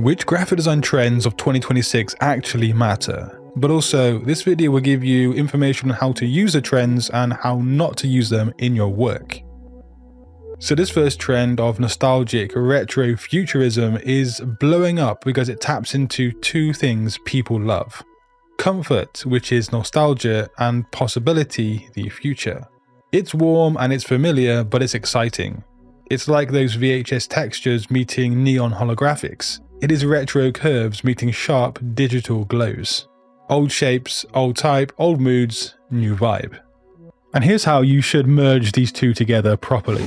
Which graphic design trends of 2026 actually matter? But also, this video will give you information on how to use the trends and how not to use them in your work. So this first trend of nostalgic retro-futurism is blowing up because it taps into two things people love. Comfort, which is nostalgia, and possibility, the future. It's warm and it's familiar, but it's exciting. It's like those VHS textures meeting neon holographics. It is retro curves meeting sharp digital glows. Old shapes, old type, old moods, new vibe. And here's how you should merge these two together properly.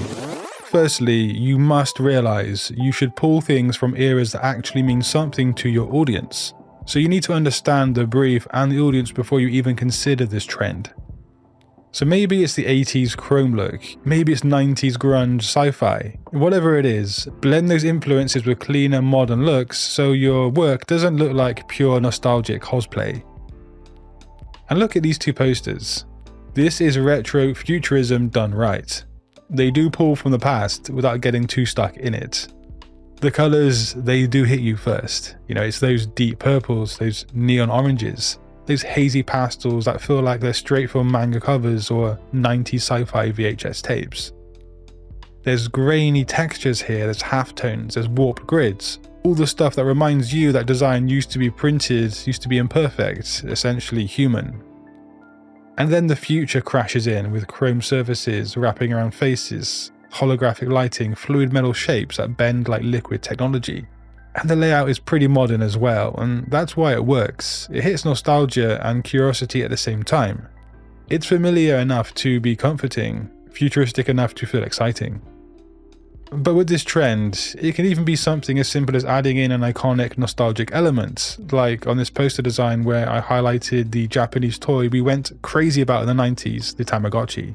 Firstly, you must realize you should pull things from eras that actually mean something to your audience. So you need to understand the brief and the audience before you even consider this trend. So maybe it's the 80s chrome look, maybe it's 90s grunge sci-fi. Whatever it is, blend those influences with cleaner modern looks so your work doesn't look like pure nostalgic cosplay. And look at these two posters. This is retro-futurism done right. They do pull from the past without getting too stuck in it. The colours, they do hit you first. You know, it's those deep purples, those neon oranges. Those hazy pastels that feel like they're straight from manga covers or 90s sci-fi VHS tapes. There's grainy textures here, there's halftones, there's warped grids, all the stuff that reminds you that design used to be printed, used to be imperfect, essentially human. And then the future crashes in with chrome surfaces wrapping around faces, holographic lighting, fluid metal shapes that bend like liquid technology. And the layout is pretty modern as well, and that's why it works. It hits nostalgia and curiosity at the same time. It's familiar enough to be comforting, futuristic enough to feel exciting. But with this trend, it can even be something as simple as adding in an iconic nostalgic element, like on this poster design where I highlighted the Japanese toy we went crazy about in the 90s, the Tamagotchi.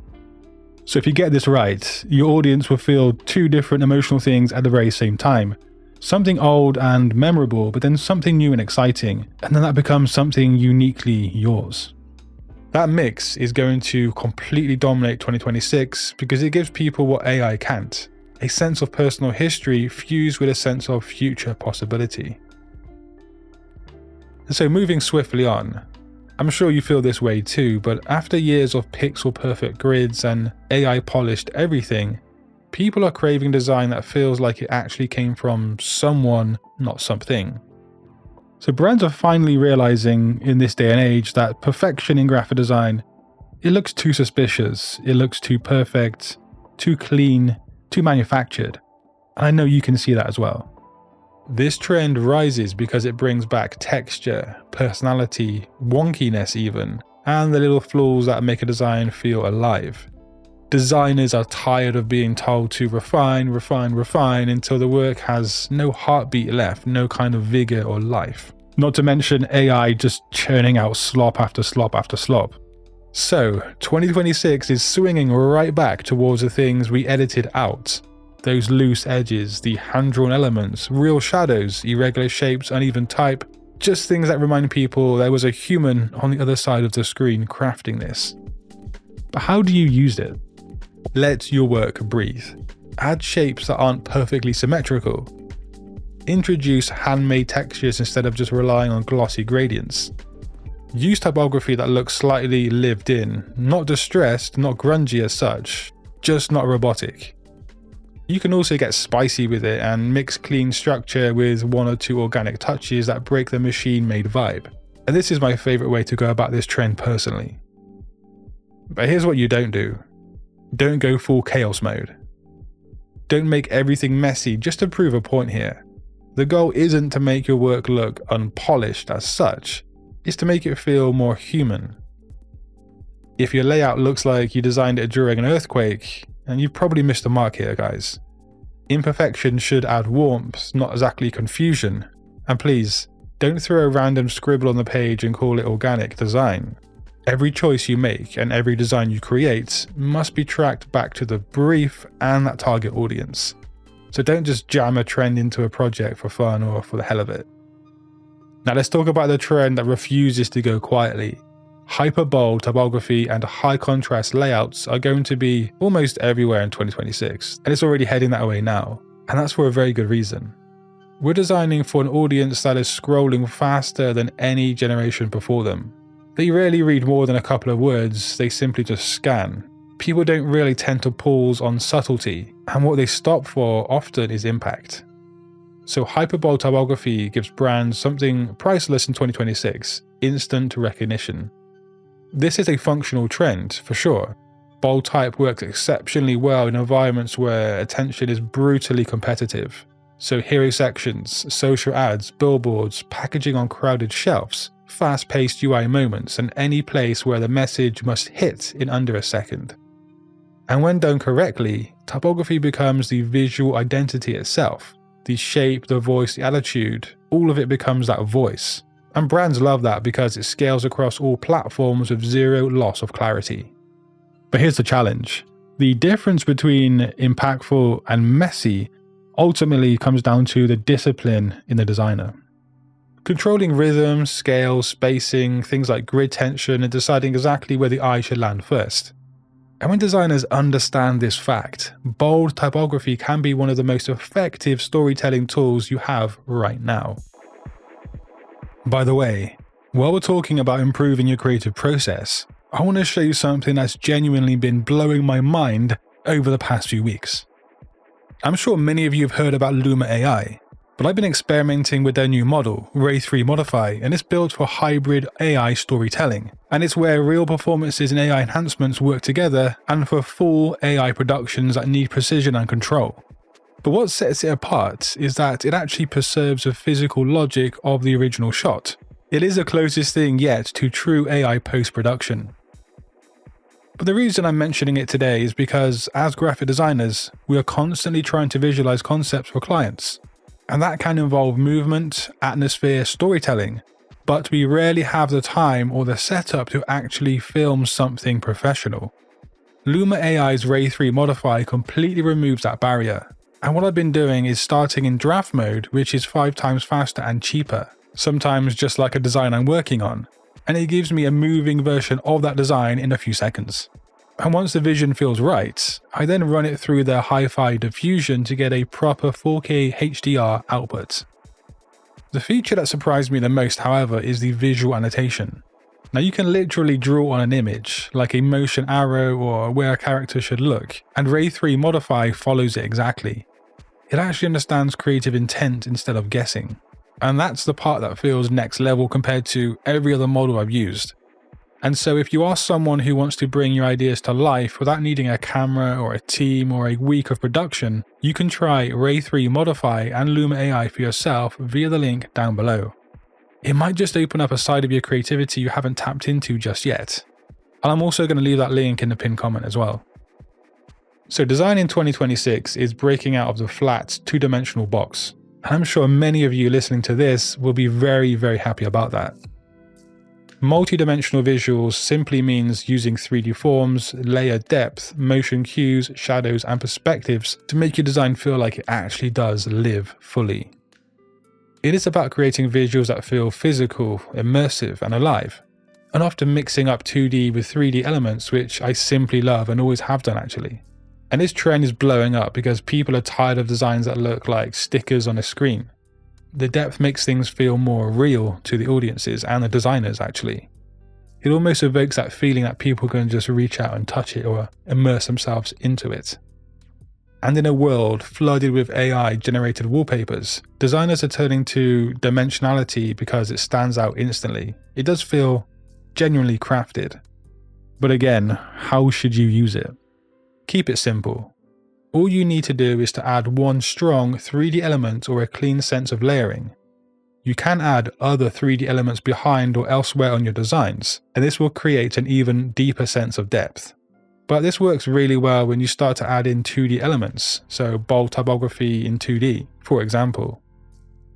So if you get this right, your audience will feel two different emotional things at the very same time. Something old and memorable, but then something new and exciting, and then that becomes something uniquely yours. That mix is going to completely dominate 2026 because it gives people what AI can't, a sense of personal history fused with a sense of future possibility. So moving swiftly on, I'm sure you feel this way too, but after years of pixel perfect grids and AI polished everything, people are craving design that feels like it actually came from someone, not something. So brands are finally realizing in this day and age that perfection in graphic design, it looks too suspicious, it looks too perfect, too clean, too manufactured. And I know you can see that as well. This trend rises because it brings back texture, personality, wonkiness even, and the little flaws that make a design feel alive. Designers are tired of being told to refine until the work has no heartbeat left, no kind of vigor or life. Not to mention AI just churning out slop after slop after slop. So, 2026 is swinging right back towards the things we edited out. Those loose edges, the hand-drawn elements, real shadows, irregular shapes, uneven type, just things that remind people there was a human on the other side of the screen crafting this. But how do you use it? Let your work breathe. Add shapes that aren't perfectly symmetrical. Introduce handmade textures instead of just relying on glossy gradients. Use typography that looks slightly lived in, not distressed, not grungy as such, just not robotic. You can also get spicy with it and mix clean structure with one or two organic touches that break the machine-made vibe. And this is my favorite way to go about this trend personally. But here's what you don't do. Don't go full chaos mode. Don't make everything messy just to prove a point here. The goal isn't to make your work look unpolished as such, it's to make it feel more human. If your layout looks like you designed it during an earthquake, and you've probably missed the mark here, guys. Imperfection should add warmth, not exactly confusion. And please, don't throw a random scribble on the page and call it organic design. Every choice you make and every design you create must be tracked back to the brief and that target audience. So don't just jam a trend into a project for fun or for the hell of it. Now let's talk about the trend that refuses to go quietly. Hyper-bold typography and high-contrast layouts are going to be almost everywhere in 2026, and it's already heading that way now, and that's for a very good reason. We're designing for an audience that is scrolling faster than any generation before them. They rarely read more than a couple of words, they simply just scan. People don't really tend to pause on subtlety, and what they stop for often is impact. So hyperbold typography gives brands something priceless in 2026, instant recognition. This is a functional trend, for sure. Bold type works exceptionally well in environments where attention is brutally competitive. So hero sections, social ads, billboards, packaging on crowded shelves, fast-paced UI moments, and any place where the message must hit in under a second. And when done correctly, typography becomes the visual identity itself. The shape, the voice, the attitude, all of it becomes that voice. And brands love that because it scales across all platforms with zero loss of clarity. But here's the challenge. The difference between impactful and messy ultimately comes down to the discipline in the designer. Controlling rhythm, scale, spacing, things like grid tension, and deciding exactly where the eye should land first. And when designers understand this fact, bold typography can be one of the most effective storytelling tools you have right now. By the way, while we're talking about improving your creative process, I want to show you something that's genuinely been blowing my mind over the past few weeks. I'm sure many of you have heard about Luma AI, but I've been experimenting with their new model, Ray 3 Modify, and it's built for hybrid AI storytelling. And it's where real performances and AI enhancements work together, and for full AI productions that need precision and control. But what sets it apart is that it actually preserves the physical logic of the original shot. It is the closest thing yet to true AI post-production. But the reason I'm mentioning it today is because, as graphic designers, we are constantly trying to visualize concepts for clients. And that can involve movement, atmosphere, storytelling, but we rarely have the time or the setup to actually film something professional. Luma AI's Ray 3 Modify completely removes that barrier. And what I've been doing is starting in draft mode, which is 5 times faster and cheaper, sometimes just like a design I'm working on. And it gives me a moving version of that design in a few seconds. And once the vision feels right, I then run it through the hi-fi diffusion to get a proper 4K HDR output. The feature that surprised me the most, however, is the visual annotation. Now you can literally draw on an image, like a motion arrow or where a character should look, and Ray 3 Modify follows it exactly. It actually understands creative intent instead of guessing. And that's the part that feels next level compared to every other model I've used. And so if you are someone who wants to bring your ideas to life without needing a camera or a team or a week of production, you can try Ray 3 Modify and Luma AI for yourself via the link down below. It might just open up a side of your creativity you haven't tapped into just yet. And I'm also going to leave that link in the pinned comment as well. So design in 2026 is breaking out of the flat, two-dimensional box. And I'm sure many of you listening to this will be very, very happy about that. Multi-dimensional visuals simply means using 3D forms, layer depth, motion cues, shadows, and perspectives to make your design feel like it actually does live fully. It is about creating visuals that feel physical, immersive, and alive, and often mixing up 2D with 3D elements, which I simply love and always have done actually. And this trend is blowing up because people are tired of designs that look like stickers on a screen. The depth makes things feel more real to the audiences and the designers actually. It almost evokes that feeling that people can just reach out and touch it or immerse themselves into it. And in a world flooded with AI-generated wallpapers, designers are turning to dimensionality because it stands out instantly. It does feel genuinely crafted. But again, how should you use it? Keep it simple. All you need to do is to add one strong 3D element or a clean sense of layering. You can add other 3D elements behind or elsewhere on your designs, and this will create an even deeper sense of depth. But this works really well when you start to add in 2D elements, so bold typography in 2D, for example.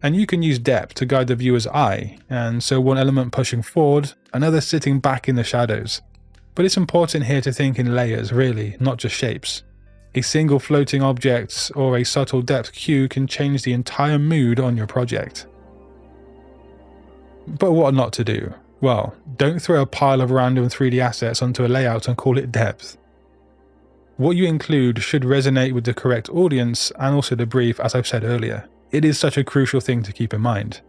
And you can use depth to guide the viewer's eye, and so one element pushing forward, another sitting back in the shadows. But it's important here to think in layers really, not just shapes. A single floating object or a subtle depth cue can change the entire mood on your project. But what not to do? Well, don't throw a pile of random 3D assets onto a layout and call it depth. What you include should resonate with the correct audience and also the brief, as I've said earlier. It is such a crucial thing to keep in mind.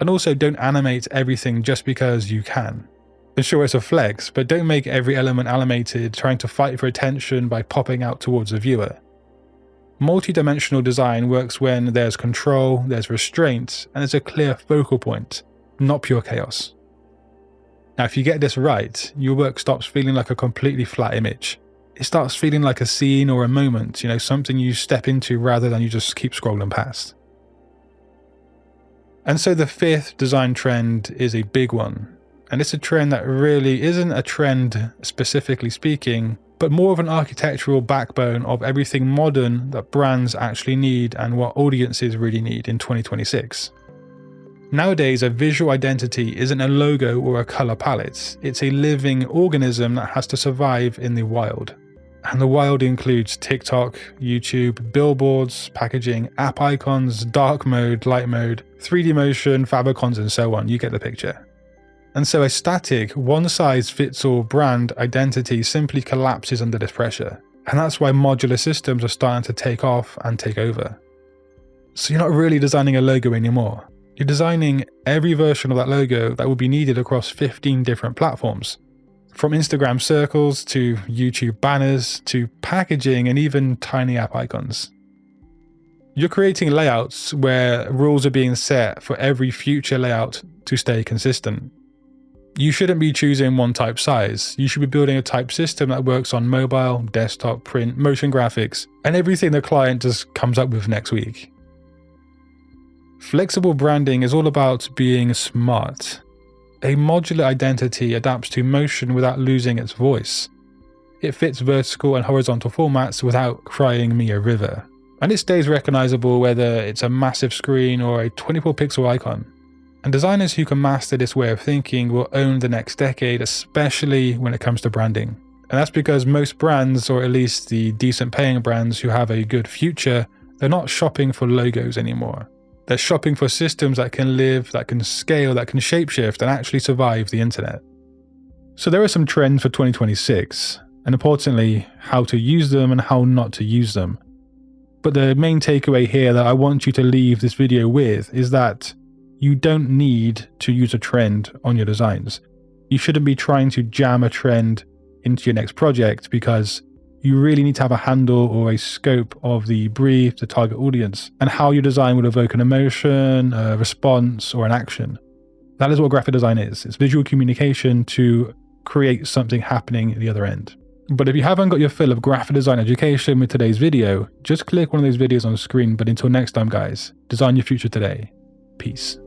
And also, don't animate everything just because you can. And sure, it's a flex, but don't make every element animated trying to fight for attention by popping out towards the viewer. Multi-dimensional design works when there's control, there's restraint, and there's a clear focal point, not pure chaos. Now, if you get this right, your work stops feeling like a completely flat image. It starts feeling like a scene or a moment, something you step into rather than you just keep scrolling past. And so the fifth design trend is a big one. And it's a trend that really isn't a trend specifically speaking, but more of an architectural backbone of everything modern that brands actually need and what audiences really need in 2026. Nowadays, a visual identity isn't a logo or a color palette. It's a living organism that has to survive in the wild. And the wild includes TikTok, YouTube, billboards, packaging, app icons, dark mode, light mode, 3D motion, favicons, and so on. You get the picture. And so a static, one-size-fits-all brand identity simply collapses under this pressure. And that's why modular systems are starting to take off and take over. So you're not really designing a logo anymore. You're designing every version of that logo that will be needed across 15 different platforms. From Instagram circles to YouTube banners to packaging and even tiny app icons. You're creating layouts where rules are being set for every future layout to stay consistent. You shouldn't be choosing one type size. You should be building a type system that works on mobile, desktop, print, motion graphics, and everything the client just comes up with next week. Flexible branding is all about being smart. A modular identity adapts to motion without losing its voice. It fits vertical and horizontal formats without crying me a river. And it stays recognizable whether it's a massive screen or a 24-pixel icon. And designers who can master this way of thinking will own the next decade, especially when it comes to branding. And that's because most brands, or at least the decent paying brands who have a good future, they're not shopping for logos anymore. They're shopping for systems that can live, that can scale, that can shapeshift and actually survive the internet. So there are some trends for 2026, and importantly, how to use them and how not to use them. But the main takeaway here that I want you to leave this video with is that you don't need to use a trend on your designs. You shouldn't be trying to jam a trend into your next project because you really need to have a handle or a scope of the brief, the target audience, and how your design would evoke an emotion, a response, or an action. That is what graphic design is. It's visual communication to create something happening at the other end. But if you haven't got your fill of graphic design education with today's video, just click one of those videos on the screen. But until next time, guys, design your future today. Peace.